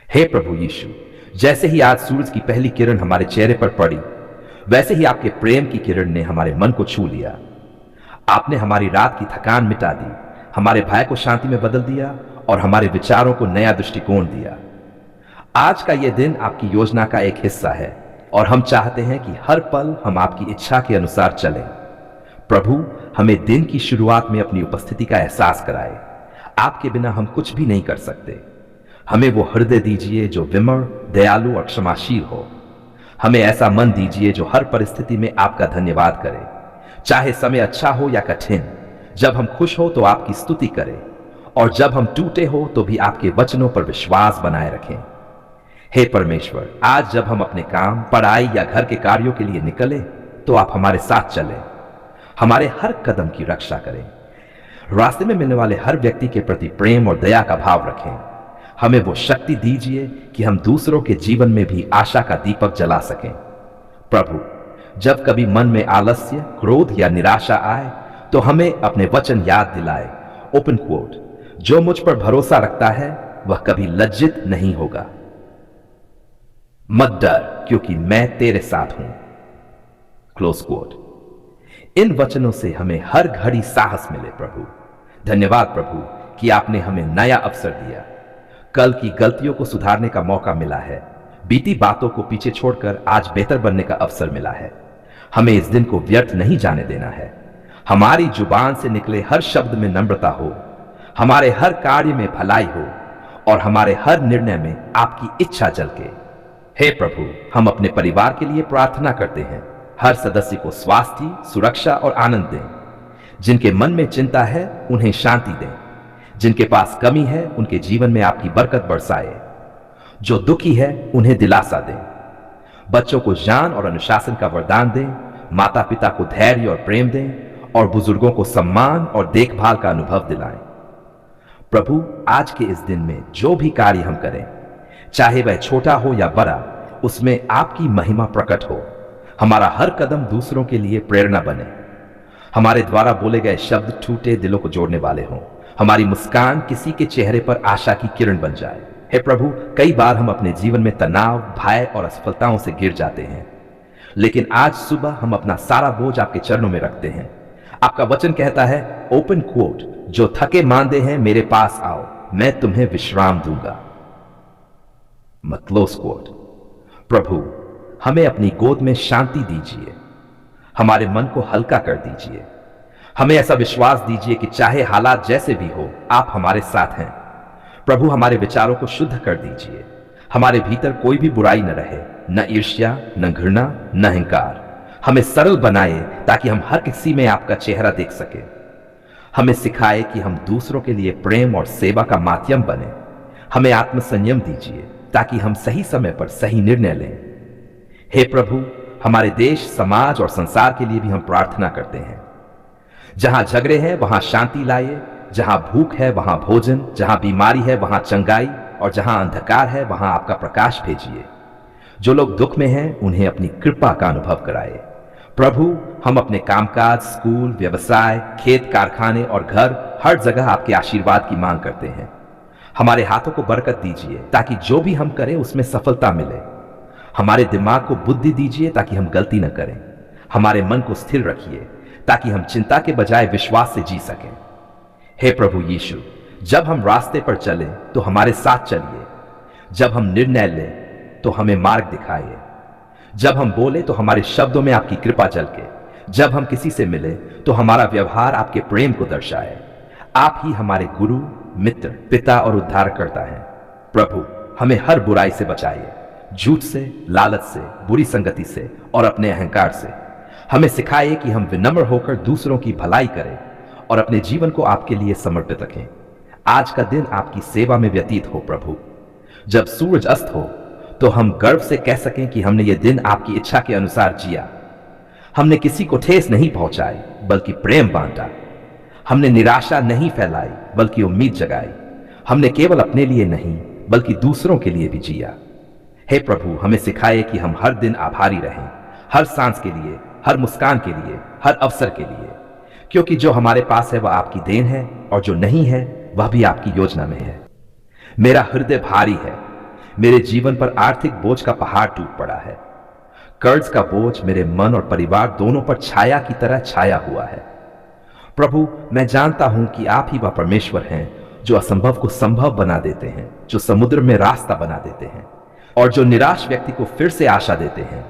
हे प्रभु यीशु, जैसे ही आज सूरज की पहली किरण हमारे चेहरे पर पड़ी, वैसे ही आपके प्रेम की किरण ने हमारे मन को छू लिया। आपने हमारी रात की थकान मिटा दी, हमारे भय को शांति में बदल दिया और हमारे विचारों को नया दृष्टिकोण दिया। आज का यह दिन आपकी योजना का एक हिस्सा है और हम चाहते हैं कि हर पल हम आपकी इच्छा के अनुसार चलें। प्रभु, हमें दिन की शुरुआत में अपनी उपस्थिति का एहसास कराए। आपके बिना हम कुछ भी नहीं कर सकते। हमें वो हृदय दीजिए जो विनम्र, दयालु और क्षमाशील हो। हमें ऐसा मन दीजिए जो हर परिस्थिति में आपका धन्यवाद करे, चाहे समय अच्छा हो या कठिन। जब हम खुश हो तो आपकी स्तुति करें और जब हम टूटे हो तो भी आपके वचनों पर विश्वास बनाए रखें। हे परमेश्वर, आज जब हम अपने काम, पढ़ाई या घर के कार्यों के लिए निकले तो आप हमारे साथ चलें, हमारे हर कदम की रक्षा करें। रास्ते में मिलने वाले हर व्यक्ति के प्रति प्रेम और दया का भाव रखें। हमें वो शक्ति दीजिए कि हम दूसरों के जीवन में भी आशा का दीपक जला सकें। प्रभु, जब कभी मन में आलस्य, क्रोध या निराशा आए तो हमें अपने वचन याद दिलाए। ओपन कोट, जो मुझ पर भरोसा रखता है वह कभी लज्जित नहीं होगा। मत डर, क्योंकि मैं तेरे साथ हूं। Close coat. इन वचनों से हमें हर घड़ी साहस मिले। प्रभु, धन्यवाद प्रभु कि आपने हमें नया अवसर दिया। कल की गलतियों को सुधारने का मौका मिला है। बीती बातों को पीछे छोड़कर आज बेहतर बनने का अवसर मिला है। हमें इस दिन को व्यर्थ नहीं जाने देना है। हमारी जुबान से निकले हर शब्द में नम्रता हो, हमारे हर कार्य में भलाई हो और हमारे हर निर्णय में आपकी इच्छा झलके। हे प्रभु, हम अपने परिवार के लिए प्रार्थना करते हैं। हर सदस्य को स्वास्थ्य, सुरक्षा और आनंद दें। जिनके मन में चिंता है उन्हें शांति दें। जिनके पास कमी है उनके जीवन में आपकी बरकत बरसाए। जो दुखी है उन्हें दिलासा दें। बच्चों को ज्ञान और अनुशासन का वरदान दें। माता पिता को धैर्य और प्रेम दें और बुजुर्गों को सम्मान और देखभाल का अनुभव दिलाएं। प्रभु, आज के इस दिन में जो भी कार्य हम करें, चाहे वह छोटा हो या बड़ा, उसमें आपकी महिमा प्रकट हो। हमारा हर कदम दूसरों के लिए प्रेरणा बने। हमारे द्वारा बोले गए शब्द टूटे दिलों को जोड़ने वाले हों। हमारी मुस्कान किसी के चेहरे पर आशा की किरण बन जाए। हे प्रभु, कई बार हम अपने जीवन में तनाव, भय और असफलताओं से गिर जाते हैं, लेकिन आज सुबह हम अपना सारा बोझ आपके चरणों में रखते हैं। आपका वचन कहता है, ओपन कोट, जो थके मांदे हैं मेरे पास आओ, मैं तुम्हें विश्राम दूंगा। Close coat. प्रभु, हमें अपनी गोद में शांति दीजिए। हमारे मन को हल्का कर दीजिए। हमें ऐसा विश्वास दीजिए कि चाहे हालात जैसे भी हो, आप हमारे साथ हैं। प्रभु, हमारे विचारों को शुद्ध कर दीजिए। हमारे भीतर कोई भी बुराई न रहे, न ईर्ष्या, न घृणा, न अहंकार। हमें सरल बनाए ताकि हम हर किसी में आपका चेहरा देख सके। हमें सिखाए कि हम दूसरों के लिए प्रेम और सेवा का माध्यम बने। हमें आत्मसंयम दीजिए ताकि हम सही समय पर सही निर्णय लें। हे प्रभु, हमारे देश, समाज और संसार के लिए भी हम प्रार्थना करते हैं। जहां झगड़े हैं वहां शांति लाइए, जहां भूख है वहां भोजन, जहां बीमारी है वहां चंगाई और जहां अंधकार है वहां आपका प्रकाश भेजिए। जो लोग दुख में हैं उन्हें अपनी कृपा का अनुभव कराए। प्रभु, हम अपने कामकाज, स्कूल, व्यवसाय, खेत, कारखाने और घर, हर जगह आपके आशीर्वाद की मांग करते हैं। हमारे हाथों को बरकत दीजिए ताकि जो भी हम करें उसमें सफलता मिले। हमारे दिमाग को बुद्धि दीजिए ताकि हम गलती न करें। हमारे मन को स्थिर रखिए ताकि हम चिंता के बजाय विश्वास से जी सकें। हे प्रभु यीशु, जब हम रास्ते पर चलें तो हमारे साथ चलिए। जब हम निर्णय लें तो हमें मार्ग दिखाइए। जब हम बोले तो हमारे शब्दों में आपकी कृपा झलके। जब हम किसी से मिले तो हमारा व्यवहार आपके प्रेम को दर्शाए। आप ही हमारे गुरु, मित्र, पिता और उद्धारकर्ता हैं। प्रभु, हमें हर बुराई से बचाइए, झूठ से, लालच से, बुरी संगति से और अपने अहंकार से। हमें सिखाइए कि हम विनम्र होकर दूसरों की भलाई करें और अपने जीवन को आपके लिए समर्पित रखें। आज का दिन आपकी सेवा में व्यतीत हो प्रभु। जब सूरज अस्त हो तो हम गर्व से कह सकें कि हमने ये दिन आपकी इच्छा के अनुसार जिया। हमने किसी को ठेस नहीं पहुंचाई बल्कि प्रेम बांटा। हमने निराशा नहीं फैलाई बल्कि उम्मीद जगाई। हमने केवल अपने लिए नहीं बल्कि दूसरों के लिए भी जिया। हे प्रभु, हमें सिखाए कि हम हर दिन आभारी रहें, हर सांस के लिए, हर मुस्कान के लिए, हर अवसर के लिए, क्योंकि जो हमारे पास है वह आपकी देन है और जो नहीं है वह भी आपकी योजना में है। मेरा हृदय भारी है, मेरे जीवन पर आर्थिक बोझ का पहाड़ टूट पड़ा है। कर्ज का बोझ मेरे मन और परिवार दोनों पर छाया की तरह छाया हुआ है। प्रभु, मैं जानता हूं कि आप ही वह परमेश्वर हैं जो असंभव को संभव बना देते हैं, जो समुद्र में रास्ता बना देते हैं और जो निराश व्यक्ति को फिर से आशा देते हैं।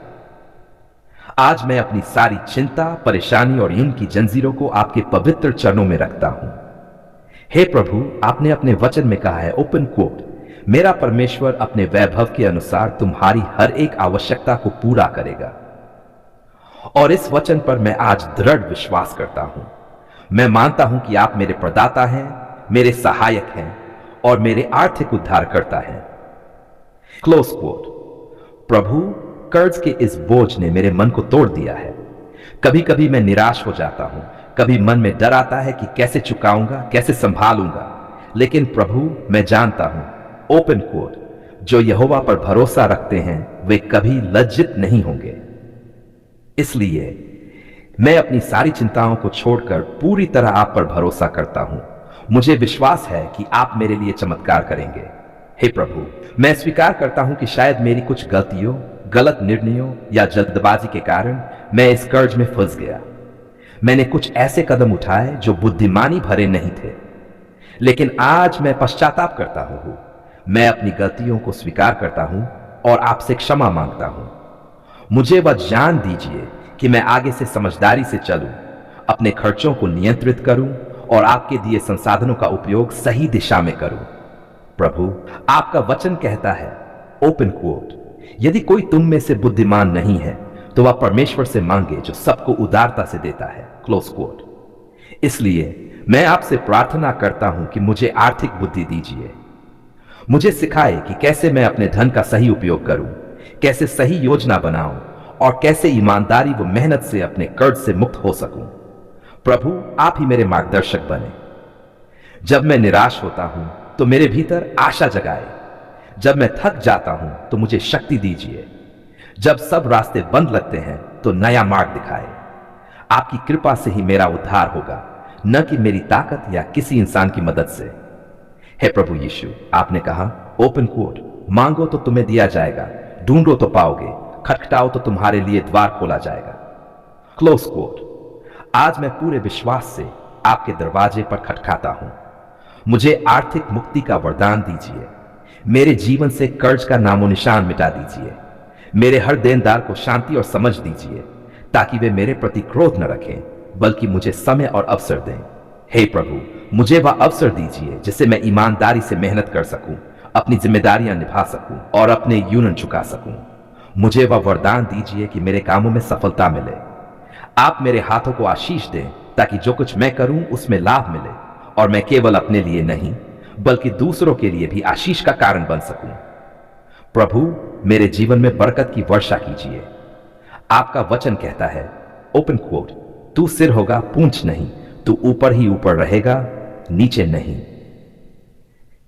आज मैं अपनी सारी चिंता, परेशानी और यूं की जंजीरों को आपके पवित्र चरणों में रखता हूं। हे प्रभु, आपने अपने वचन में कहा है, ओपन कोट, मेरा परमेश्वर अपने वैभव के अनुसार तुम्हारी हर एक आवश्यकता को पूरा करेगा। और इस वचन पर मैं आज दृढ़ विश्वास करता हूं। मैं मानता हूं कि आप मेरे प्रदाता हैं, मेरे सहायक हैं और मेरे आर्थिक उद्धारकर्ता हैं। Close coat. प्रभु, कर्ज के इस बोझ ने मेरे मन को तोड़ दिया है। कभी कभी मैं निराश हो जाता हूं, कभी मन में डर आता है कि कैसे चुकाऊंगा, कैसे संभालूंगा। लेकिन प्रभु, मैं जानता हूं, ओपन कोट, जो यहोवा पर भरोसा रखते हैं वे कभी लज्जित नहीं होंगे। इसलिए मैं अपनी सारी चिंताओं को छोड़कर पूरी तरह आप पर भरोसा करता हूं। मुझे विश्वास है कि आप मेरे लिए चमत्कार करेंगे। हे प्रभु, मैं स्वीकार करता हूं कि शायद मेरी कुछ गलतियों, गलत निर्णयों या जल्दबाजी के कारण मैं इस कर्ज में फंस गया। मैंने कुछ ऐसे कदम उठाए जो बुद्धिमानी भरे नहीं थे, लेकिन आज मैं पश्चाताप करता हूं। मैं अपनी गलतियों को स्वीकार करता हूं और आपसे क्षमा मांगता हूं। मुझे वह ज्ञान दीजिए कि मैं आगे से समझदारी से चलूं, अपने खर्चों को नियंत्रित करूं और आपके दिए संसाधनों का उपयोग सही दिशा में करूं। प्रभु, आपका वचन कहता है, ओपन कोट, यदि कोई तुम में से बुद्धिमान नहीं है तो वह परमेश्वर से मांगे जो सबको उदारता से देता है। Close quote. इसलिए मैं आपसे प्रार्थना करता हूं कि मुझे आर्थिक बुद्धि दीजिए। मुझे सिखाए कि कैसे मैं अपने धन का सही उपयोग करूं, कैसे सही योजना बनाऊं और कैसे ईमानदारी व मेहनत से अपने कर्ज से मुक्त हो सकूं। प्रभु, आप ही मेरे मार्गदर्शक बने। जब मैं निराश होता हूं तो मेरे भीतर आशा जगाए। जब मैं थक जाता हूं तो मुझे शक्ति दीजिए। जब सब रास्ते बंद लगते हैं तो नया मार्ग दिखाए। आपकी कृपा से ही मेरा उद्धार होगा, न कि मेरी ताकत या किसी इंसान की मदद से। हे प्रभु यीशु, आपने कहा, ओपन कोट, मांगो तो तुम्हें दिया जाएगा, ढूंढो तो पाओगे, खटखटाओ तो तुम्हारे लिए द्वार खोला जाएगा। Close quote. आज मैं पूरे विश्वास से आपके दरवाजे पर खटखाता हूं। मुझे आर्थिक मुक्ति का वरदान दीजिए। मेरे जीवन से कर्ज का नामो निशान मिटा दीजिए। मेरे हर देनदार को शांति और समझ दीजिए ताकि वे मेरे प्रति क्रोध न रखें, बल्कि मुझे समय और अवसर दें। हे प्रभु, मुझे वह अवसर दीजिए जिससे मैं ईमानदारी से मेहनत कर सकूं, अपनी जिम्मेदारियां निभा सकूं और अपने यूनियन चुका सकूं। मुझे वह वरदान दीजिए कि मेरे कामों में सफलता मिले। आप मेरे हाथों को आशीष दें ताकि जो कुछ मैं करूं उसमें लाभ मिले और मैं केवल अपने लिए नहीं बल्कि दूसरों के लिए भी आशीष का कारण बन सकूं। प्रभु, मेरे जीवन में बरकत की वर्षा कीजिए। आपका वचन कहता है, ओपन कोट, तू सिर होगा, पूंछ नहीं, तू ऊपर ही ऊपर रहेगा, नीचे नहीं।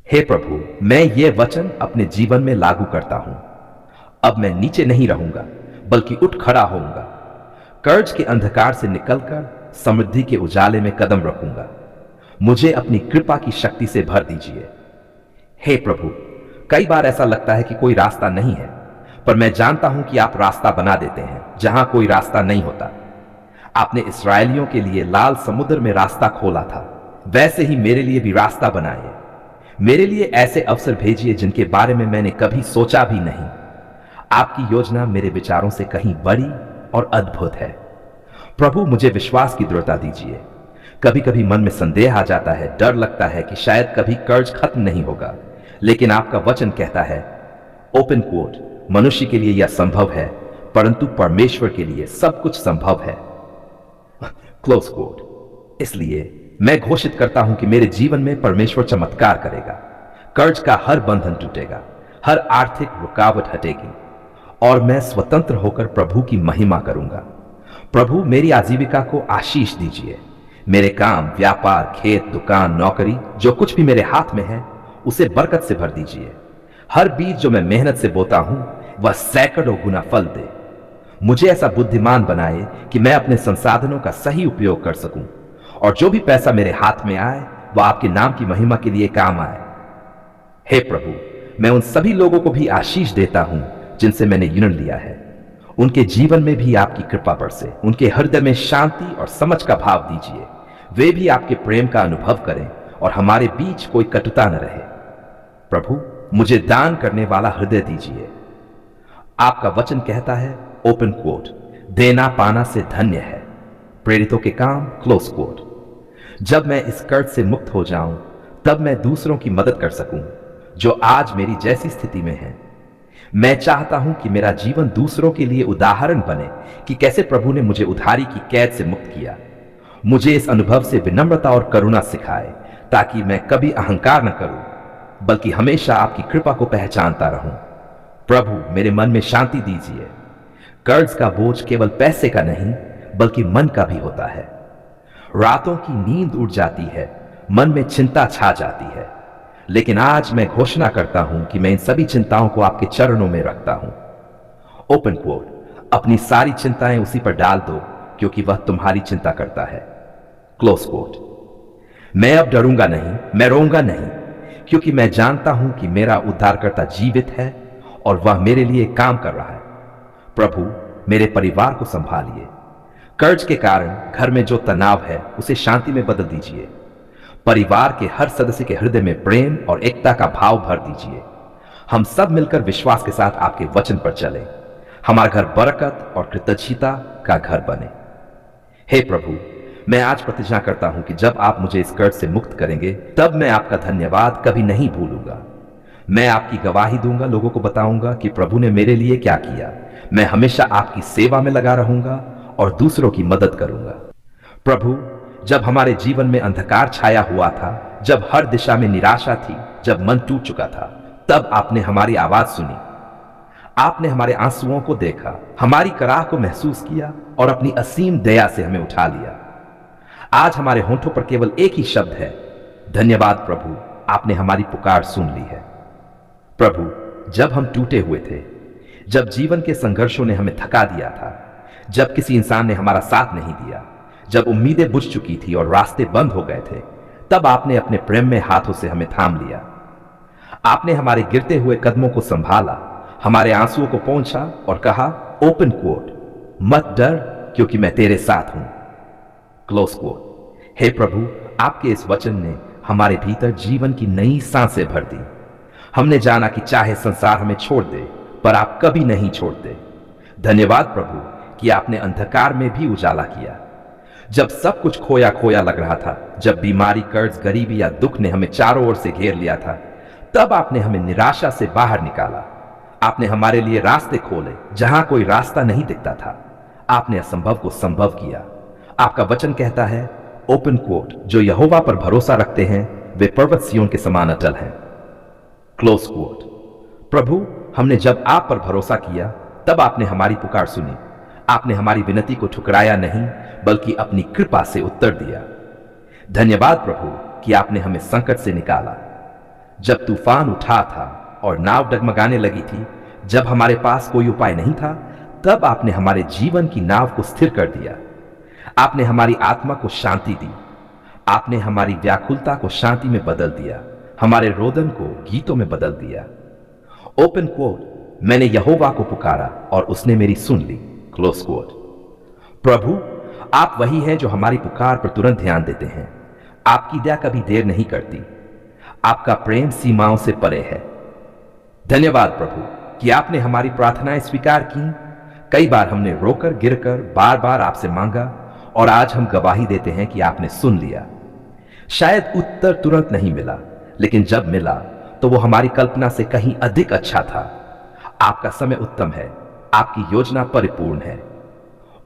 हे प्रभु, मैं ये वचन अपने जीवन में लागू करता हूं। अब मैं नीचे नहीं रहूंगा बल्कि उठ खड़ा होऊंगा। कर्ज के अंधकार से निकलकर समृद्धि के उजाले में कदम रखूंगा। मुझे अपनी कृपा की शक्ति से भर दीजिए। हे प्रभु, कई बार ऐसा लगता है कि कोई रास्ता नहीं है, पर मैं जानता हूं कि आप रास्ता बना देते हैं जहां कोई रास्ता नहीं होता। आपने इस्राएलियों के लिए लाल समुद्र में रास्ता खोला था, वैसे ही मेरे लिए भी रास्ता बनाइए। मेरे लिए ऐसे अवसर भेजिए जिनके बारे में मैंने कभी सोचा भी नहीं। आपकी योजना मेरे विचारों से कहीं बड़ी और अद्भुत है। प्रभु, मुझे विश्वास की दृढ़ता दीजिए। कभी कभी मन में संदेह आ जाता है, डर लगता है कि शायद कभी कर्ज खत्म नहीं होगा, लेकिन आपका वचन कहता है, ओपन कोट, मनुष्य के लिए यह संभव है परंतु परमेश्वर के लिए सब कुछ संभव है। Close quote. इसलिए मैं घोषित करता हूं कि मेरे जीवन में परमेश्वर चमत्कार करेगा। कर्ज का हर बंधन टूटेगा, हर आर्थिक रुकावट हटेगी और मैं स्वतंत्र होकर प्रभु की महिमा करूंगा। प्रभु, मेरी आजीविका को आशीष दीजिए। मेरे काम, व्यापार, खेत, दुकान, नौकरी, जो कुछ भी मेरे हाथ में है उसे बरकत से भर दीजिए। हर बीज जो मैं मेहनत से बोता हूं वह सैकड़ों गुना फल दे। मुझे ऐसा बुद्धिमान बनाए कि मैं अपने संसाधनों का सही उपयोग कर सकूं और जो भी पैसा मेरे हाथ में आए वह आपके नाम की महिमा के लिए काम आए। हे प्रभु, मैं उन सभी लोगों को भी आशीष देता हूं जिनसे मैंने यूनियन लिया है। उनके जीवन में भी आपकी कृपा बरसे, उनके हृदय में शांति और समझ का भाव दीजिए। वे भी आपके प्रेम का अनुभव करें और हमारे बीच कोई कटुता न रहे। प्रभु, मुझे दान करने वाला हृदय दीजिए। आपका वचन कहता है, ओपन कोट, देना पाना से धन्य है। प्रेरितों के काम, क्लोज कोट। जब मैं इस कर्ज से मुक्त हो जाऊं, तब मैं दूसरों की मदद कर सकूं जो आज मेरी जैसी स्थिति में हैं। मैं चाहता हूं कि मेरा जीवन दूसरों के लिए उदाहरण बने कि कैसे प्रभु ने मुझे उधारी की कैद से मुक्त किया। मुझे इस अनुभव से विनम्रता और करुणा सिखाए ताकि मैं कभी अहंकार न करूं, बल्कि हमेशा आपकी कृपा को पहचानता रहूं। प्रभु, मेरे मन में शांति दीजिए। कर्ज का बोझ केवल पैसे का नहीं, बल्कि मन का भी होता है। रातों की नींद उड़ जाती है, मन में चिंता छा जाती है, लेकिन आज मैं घोषणा करता हूं कि मैं इन सभी चिंताओं को आपके चरणों में रखता हूं। ओपन कोट, अपनी सारी चिंताएं उसी पर डाल दो क्योंकि वह तुम्हारी चिंता करता है। क्लोज कोट, मैं अब डरूंगा नहीं, मैं रोऊंगा नहीं, क्योंकि मैं जानता हूं कि मेरा उद्धारकर्ता जीवित है और वह मेरे लिए काम कर रहा है। प्रभु, मेरे परिवार को संभालिए। कर्ज के कारण घर में जो तनाव है उसे शांति में बदल दीजिए। परिवार के हर सदस्य के हृदय में प्रेम और एकता का भाव भर दीजिए। हम सब मिलकर विश्वास के साथ आपके वचन पर चलें। हमारा घर बरकत और कृतज्ञता का घर बने। हे प्रभु, मैं आज प्रतिज्ञा करता हूं कि जब आप मुझे इस कर्ज से मुक्त करेंगे, तब मैं आपका धन्यवाद कभी नहीं भूलूंगा। मैं आपकी गवाही दूंगा, लोगों को बताऊंगा कि प्रभु ने मेरे लिए क्या किया। मैं हमेशा आपकी सेवा में लगा रहूंगा और दूसरों की मदद करूंगा। प्रभु, जब हमारे जीवन में अंधकार छाया हुआ था, जब हर दिशा में निराशा थी, जब मन टूट चुका था, तब आपने हमारी आवाज सुनी। आपने हमारे आंसुओं को देखा, हमारी कराह को महसूस किया और अपनी असीम दया से हमें उठा लिया। आज हमारे होंठों पर केवल एक ही शब्द है, धन्यवाद प्रभु, आपने हमारी पुकार सुन ली है। प्रभु, जब हम टूटे हुए थे, जब जीवन के संघर्षों ने हमें थका दिया था, जब किसी इंसान ने हमारा साथ नहीं दिया, जब उम्मीदें बुझ चुकी थी और रास्ते बंद हो गए थे, तब आपने अपने प्रेम में हाथों से हमें थाम लिया। आपने हमारे गिरते हुए कदमों को संभाला, हमारे आंसुओं को पोंछा और कहा, ओपन कोट, मत डर क्योंकि मैं तेरे साथ हूं। Close coat. हे प्रभु, आपके इस वचन ने हमारे भीतर जीवन की नई सांसें भर दी। हमने जाना कि चाहे संसार हमें छोड़ दे, पर आप कभी नहीं छोड़ते। धन्यवाद प्रभु कि आपने अंधकार में भी उजाला किया। जब सब कुछ खोया खोया लग रहा था, जब बीमारी, कर्ज, गरीबी या दुख ने हमें चारों ओर से घेर लिया था, तब आपने हमें निराशा से बाहर निकाला। आपने हमारे लिए रास्ते खोले जहां कोई रास्ता नहीं दिखता था। आपने असंभव को संभव किया। आपका वचन कहता है, ओपन कोट, जो यहोवा पर भरोसा रखते हैं वे पर्वत सिय्योन के समान अटल हैं। Close coat. प्रभु, हमने जब आप पर भरोसा किया, तब आपने हमारी पुकार सुनी। आपने हमारी विनती को ठुकराया नहीं, बल्कि अपनी कृपा से उत्तर दिया। धन्यवाद प्रभु कि आपने हमें संकट से निकाला। जब तूफान उठा था और नाव डगमगाने लगी थी, जब हमारे पास कोई उपाय नहीं था, तब आपने हमारे जीवन की नाव को स्थिर कर दिया। आपने हमारी आत्मा को शांति दी। आपने हमारी व्याकुलता को शांति में बदल दिया, हमारे रोदन को गीतों में बदल दिया। Open quote. मैंने यहोवा को पुकारा और उसने मेरी सुन ली। Close coat. प्रभु, आप वही हैं जो हमारी पुकार पर तुरंत ध्यान देते हैं। आपकी दया कभी देर नहीं करती। आपका प्रेम सीमाओं से परे है। धन्यवाद प्रभु कि आपने हमारी प्रार्थनाएं स्वीकार की। कई बार हमने रोकर, गिरकर, बार बार आपसे मांगा और आज हम गवाही देते हैं कि आपने सुन लिया। शायद उत्तर तुरंत नहीं मिला, लेकिन जब मिला तो वो हमारी कल्पना से कहीं अधिक अच्छा था। आपका समय उत्तम है, आपकी योजना परिपूर्ण है।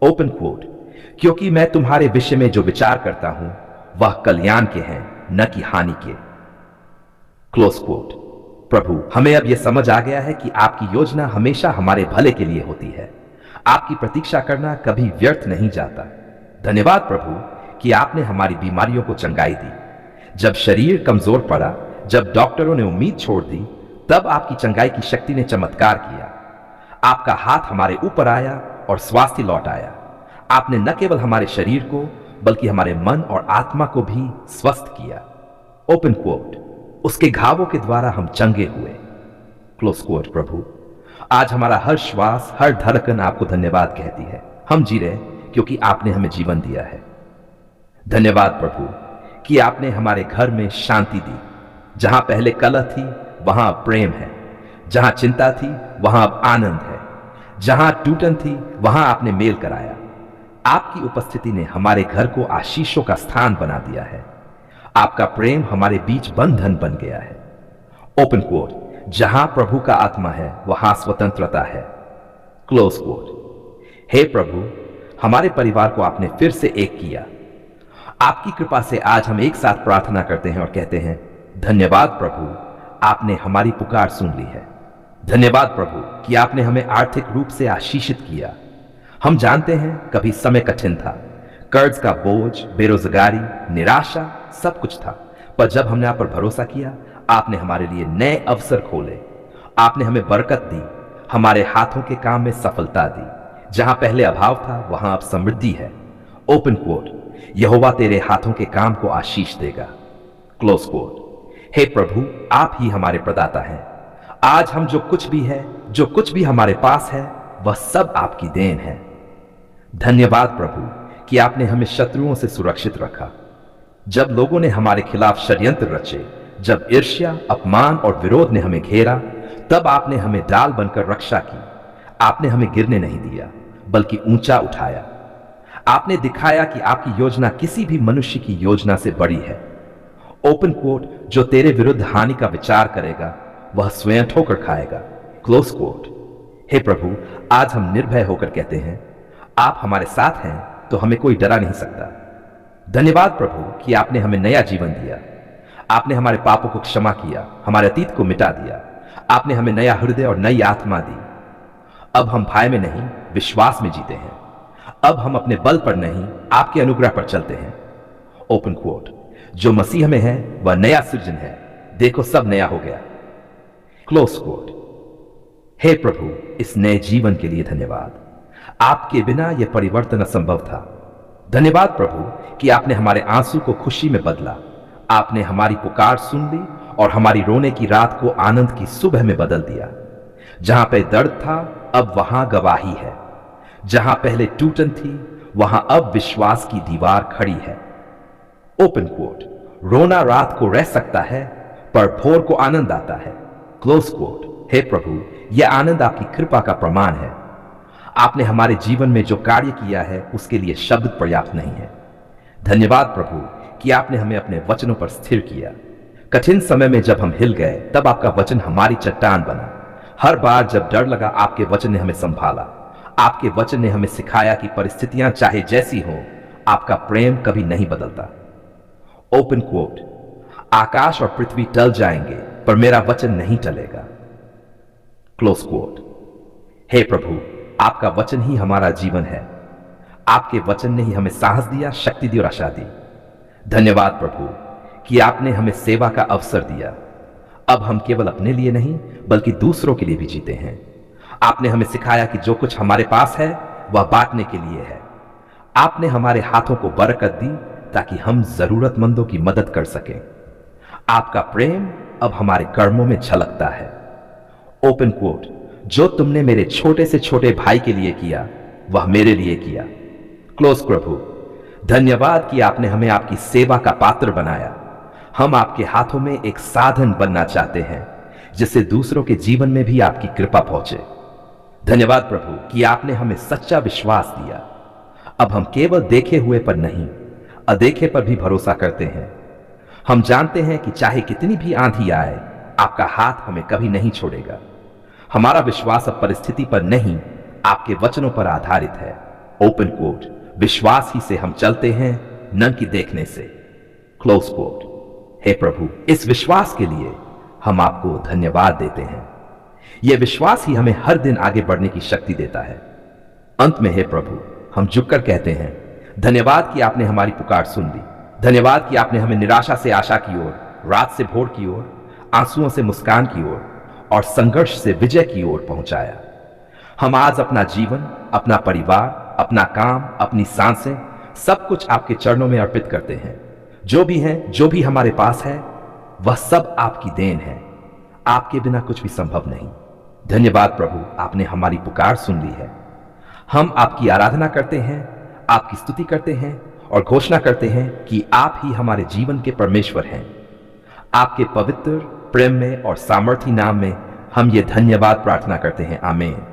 Open quote. क्योंकि मैं तुम्हारे विषय में जो विचार करता हूं वह कल्याण के हैं, न कि हानि के। Close coat. प्रभु, हमें अब यह समझ आ गया है कि आपकी योजना हमेशा हमारे भले के लिए होती है। आपकी प्रतीक्षा करना कभी व्यर्थ नहीं जाता। धन्यवाद प्रभु कि आपने हमारी बीमारियों को चंगाई दी। जब शरीर कमजोर पड़ा, जब डॉक्टरों ने उम्मीद छोड़ दी, तब आपकी चंगाई की शक्ति ने चमत्कार किया। आपका हाथ हमारे ऊपर आया और स्वास्थ्य लौट आया। आपने न केवल हमारे शरीर को, बल्कि हमारे मन और आत्मा को भी स्वस्थ किया। Open quote. उसके घावों के द्वारा हम चंगे हुए। Close coat. प्रभु, आज हमारा हर श्वास, हर धड़कन आपको धन्यवाद कहती है। हम जी रहे क्योंकि आपने हमें जीवन दिया है। धन्यवाद प्रभु कि आपने हमारे घर में शांति दी। जहां पहले कलह थी वहां अब प्रेम है, जहां चिंता थी वहां अब आनंद है, जहां टूटन थी वहां आपने मेल कराया। आपकी उपस्थिति ने हमारे घर को आशीषों का स्थान बना दिया है। आपका प्रेम हमारे बीच बंधन बन गया है। Open quote. जहां प्रभु का आत्मा है वहां स्वतंत्रता है। Close coat. हे प्रभु, हमारे परिवार को आपने फिर से एक किया। आपकी कृपा से आज हम एक साथ प्रार्थना करते हैं और कहते हैं, धन्यवाद प्रभु, आपने हमारी पुकार सुन ली है। धन्यवाद प्रभु कि आपने हमें आर्थिक रूप से आशीषित किया। हम जानते हैं कभी समय कठिन था, कर्ज का बोझ, बेरोजगारी, निराशा, सब कुछ था। पर जब हमने आप पर भरोसा किया, आपने हमारे लिए नए अवसर खोले। आपने हमें बरकत दी, हमारे हाथों के काम में सफलता दी। जहां पहले अभाव था वहां अब समृद्धि है। Open coat. यहोवा तेरे हाथों के काम को आशीष देगा। Close coat. हे प्रभु, आप ही हमारे प्रदाता हैं। आज हम जो कुछ भी है, जो कुछ भी हमारे पास है, वह सब आपकी देन है। धन्यवाद प्रभु कि आपने हमें शत्रुओं से सुरक्षित रखा। जब लोगों ने हमारे खिलाफ षड्यंत्र रचे, जब ईर्ष्या, अपमान और विरोध ने हमें घेरा, तब आपने हमें डाल बनकर रक्षा की। आपने हमें गिरने नहीं दिया, बल्कि ऊंचा उठाया। आपने दिखाया कि आपकी योजना किसी भी मनुष्य की योजना से बड़ी है। Open quote. जो तेरे विरुद्ध हानि का विचार करेगा वह स्वयं ठोकर खाएगा। Close coat. हे प्रभु, आज हम निर्भय होकर कहते हैं, आप हमारे साथ हैं तो हमें कोई डरा नहीं सकता। धन्यवाद प्रभु कि आपने हमें नया जीवन दिया। आपने हमारे पापों को क्षमा किया, हमारे अतीत को मिटा दिया। आपने हमें नया हृदय और नई आत्मा दी। अब हम भय में नहीं, विश्वास में जीते हैं। अब हम अपने बल पर नहीं, आपके अनुग्रह पर चलते हैं। Open quote. जो मसीह में है वह नया सृजन है, देखो सब नया हो गया। Close coat. हे प्रभु, इस नए जीवन के लिए धन्यवाद। आपके बिना यह परिवर्तन असंभव था। धन्यवाद प्रभु कि आपने हमारे आंसू को खुशी में बदला। आपने हमारी पुकार सुन ली और हमारी रोने की रात को आनंद की सुबह में बदल दिया। जहां पे दर्द था अब वहां गवाही है। जहां पहले टूटन थी वहां अब विश्वास की दीवार खड़ी है। Open quote. रोना रात को रह सकता है पर भोर को आनंद आता है। Close coat. हे प्रभु, यह आनंद आपकी कृपा का प्रमाण है। आपने हमारे जीवन में जो कार्य किया है उसके लिए शब्द पर्याप्त नहीं है। धन्यवाद प्रभु कि आपने हमें अपने वचनों पर स्थिर किया। कठिन समय में जब हम हिल गए तब आपका वचन हमारी चट्टान बना। हर बार जब डर लगा आपके वचन ने हमें संभाला। आपके वचन ने हमें सिखाया कि परिस्थितियां चाहे जैसी हो, आपका प्रेम कभी नहीं बदलता। Open coat. आकाश और पृथ्वी टल जाएंगे पर मेरा वचन नहीं टलेगा। Close coat. हे प्रभु, आपका वचन ही हमारा जीवन है। आपके वचन ने ही हमें साहस दिया, शक्ति दी और आशा दी। धन्यवाद प्रभु कि आपने हमें सेवा का अवसर दिया। अब हम केवल अपने लिए नहीं बल्कि दूसरों के लिए भी जीते हैं। आपने हमें सिखाया कि जो कुछ हमारे पास है वह बांटने के लिए है। आपने हमारे हाथों को बरकत दी ताकि हम जरूरतमंदों की मदद कर सकें। आपका प्रेम अब हमारे कर्मों में झलकता है। Open quote. जो तुमने मेरे छोटे से छोटे भाई के लिए किया वह मेरे लिए किया। क्लोज प्रभु। धन्यवाद कि आपने हमें आपकी सेवा का पात्र बनाया। हम आपके हाथों में एक साधन बनना चाहते हैं जिससे दूसरों के जीवन में भी आपकी कृपा पहुंचे। धन्यवाद प्रभु कि आपने हमें सच्चा विश्वास दिया। अब हम केवल देखे हुए पर नहीं, अदेखे पर भी भरोसा करते हैं। हम जानते हैं कि चाहे कितनी भी आंधी आए, आपका हाथ हमें कभी नहीं छोड़ेगा। हमारा विश्वास अब परिस्थिति पर नहीं, आपके वचनों पर आधारित है। Open quote. विश्वास ही से हम चलते हैं, न कि देखने से। Close coat. हे प्रभु, इस विश्वास के लिए हम आपको धन्यवाद देते हैं। यह विश्वास ही हमें हर दिन आगे बढ़ने की शक्ति देता है। अंत में हे प्रभु, हम झुककर कहते हैं, धन्यवाद कि आपने हमारी पुकार सुन ली। धन्यवाद कि आपने हमें निराशा से आशा की ओर, रात से भोर की ओर, आंसुओं से मुस्कान की ओर और संघर्ष से विजय की ओर पहुंचाया। हम आज अपना जीवन, अपना परिवार, अपना काम, अपनी सांसें, सब कुछ आपके चरणों में अर्पित करते हैं। जो भी है, जो भी हमारे पास है, वह सब आपकी देन है। आपके बिना कुछ भी संभव नहीं। धन्यवाद प्रभु, आपने हमारी पुकार सुन ली है। हम आपकी आराधना करते हैं, आपकी स्तुति करते हैं और घोषणा करते हैं कि आप ही हमारे जीवन के परमेश्वर हैं। आपके पवित्र, प्रेम में और सामर्थी नाम में हम ये धन्यवाद प्रार्थना करते हैं। आमीन।